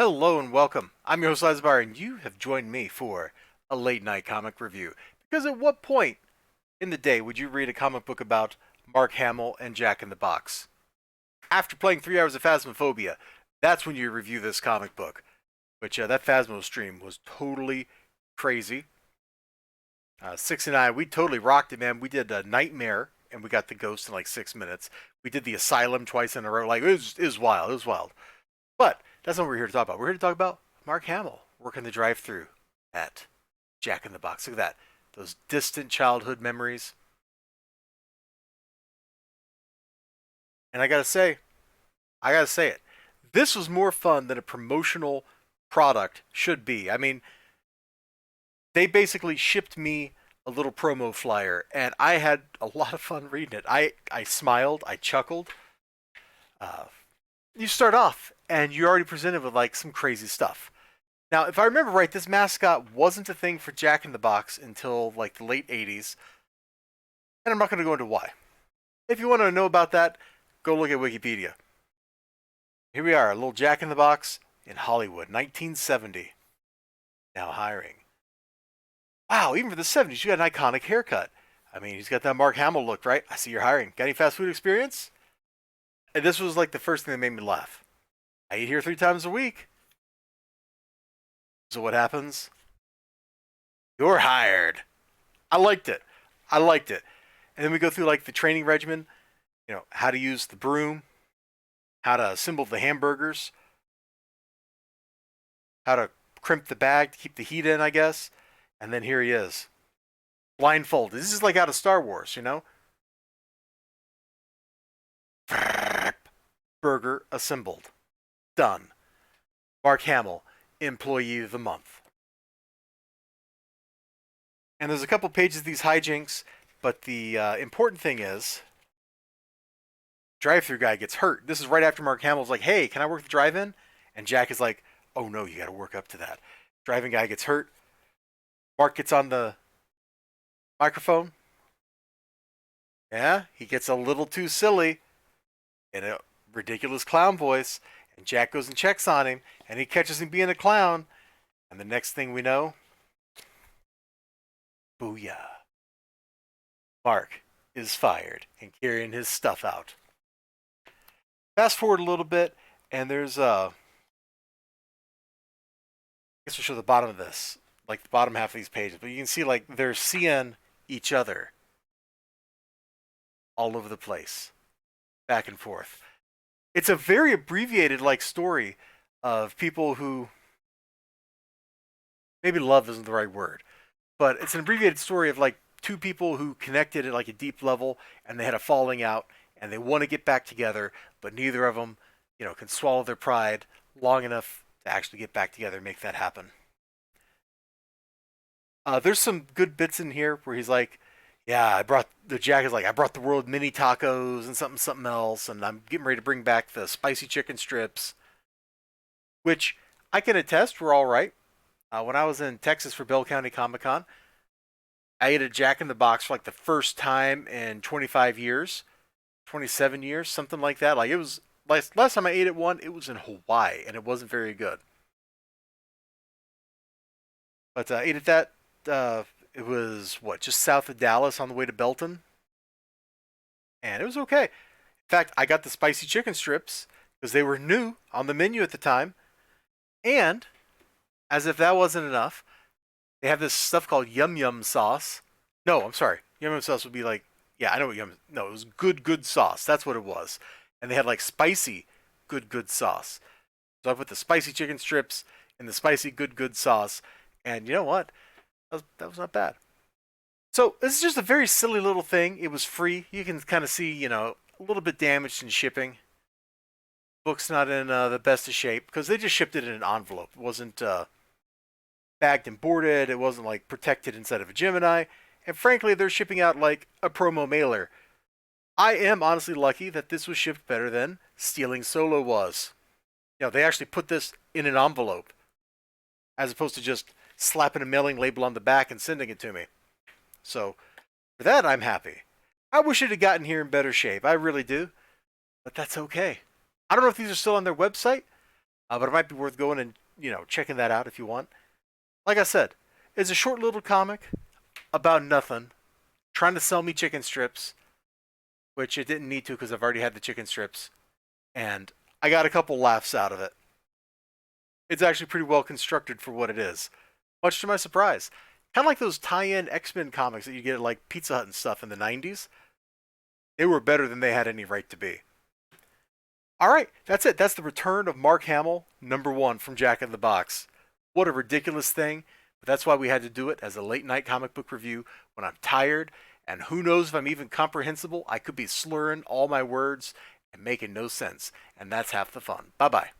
Hello and welcome. I'm your host Elizibar, and you have joined me for a late night comic review. Because at what point in the day would you read a comic book about Mark Hamill and Jack in the Box? After playing 3 hours of Phasmophobia, that's when you review this comic book. Which that Phasmo stream was totally crazy. Six and I, we totally rocked it, man. We did a Nightmare, and we got the Ghost in like 6 minutes. We did the Asylum twice in a row. Like it was wild. It was wild. But that's not what we're here to talk about. We're here to talk about Mark Hamill working the drive-through at Jack in the Box. Look at that. Those distant childhood memories. And I gotta say it. This was more fun than a promotional product should be. I mean, they basically shipped me a little promo flyer, and I had a lot of fun reading it. I smiled, I chuckled. Uh, you start off, and you're already presented with like some crazy stuff. Now, if I remember right, this mascot wasn't a thing for Jack in the Box until like the late 80s, and I'm not going to go into why. If you want to know about that, go look at Wikipedia. Here we are, a little Jack in the Box in Hollywood, 1970. Now hiring. Wow, even for the 70s, you got an iconic haircut. I mean, he's got that Mark Hamill look, right? I see you're hiring. Got any fast food experience? And this was like the first thing that made me laugh. I eat here 3 times a week. So what happens? You're hired. I liked it. I liked it. And then we go through like the training regimen, how to use the broom, how to assemble the hamburgers, how to crimp the bag to keep the heat in, I guess. And then here he is, blindfolded. This is like out of Star Wars, Burger assembled. Done. Mark Hamill, Employee of the Month. And there's a couple pages of these hijinks, but the important thing is, drive-through guy gets hurt. This is right after Mark Hamill's like, hey, can I work the drive-in? And Jack is like, oh no, you got to work up to that. Driving guy gets hurt. Mark gets on the microphone. Yeah, he gets a little too silly in a ridiculous clown voice. And Jack goes and checks on him, and he catches him being a clown. And the next thing we know, booyah. Mark is fired and carrying his stuff out. Fast forward a little bit, and there's I guess we'll show the bottom of this, like the bottom half of these pages, but you can see like they're seeing each other all over the place, back and forth. It's a very abbreviated like story of people who maybe love isn't the right word, but it's an abbreviated story of like two people who connected at like a deep level and they had a falling out and they want to get back together, but neither of them, can swallow their pride long enough to actually get back together and make that happen. There's some good bits in here where he's like, yeah, Jack is like, I brought the world mini tacos and something else, and I'm getting ready to bring back the spicy chicken strips, which I can attest were all right. When I was in Texas for Bell County Comic Con, I ate a Jack in the Box for like the first time in 25 years, 27 years, something like that. Like it was last time I ate at one, it was in Hawaii, and it wasn't very good. But I ate at that. It was just south of Dallas on the way to Belton, and it was okay. In fact, I got the spicy chicken strips because they were new on the menu at the time, and as if that wasn't enough, they have this stuff called yum yum sauce. No, I'm sorry, yum yum sauce would be like, yeah, I know what yum. No, it was good sauce. That's what it was, and they had like spicy good sauce. So I put the spicy chicken strips in the spicy good sauce, and you know what? That was not bad. So this is just a very silly little thing. It was free. You can kind of see, a little bit damaged in shipping. Book's not in the best of shape because they just shipped it in an envelope. It wasn't bagged and boarded. It wasn't like protected inside of a Gemini. And frankly, they're shipping out like a promo mailer. I am honestly lucky that this was shipped better than Stealing Solo was. They actually put this in an envelope as opposed to just slapping a mailing label on the back and sending it to me. So, for that, I'm happy. I wish it had gotten here in better shape. I really do. But that's okay. I don't know if these are still on their website, But it might be worth going and checking that out if you want. Like I said, it's a short little comic about nothing, trying to sell me chicken strips, which it didn't need to because I've already had the chicken strips, and I got a couple laughs out of it. It's actually pretty well constructed for what it is, much to my surprise. Kind of like those tie-in X-Men comics that you get at like Pizza Hut and stuff in the 90s. They were better than they had any right to be. All right, that's it. That's the return of Mark Hamill, #1 from Jack in the Box. What a ridiculous thing, but that's why we had to do it as a late night comic book review when I'm tired, and who knows if I'm even comprehensible. I could be slurring all my words and making no sense, and that's half the fun. Bye bye.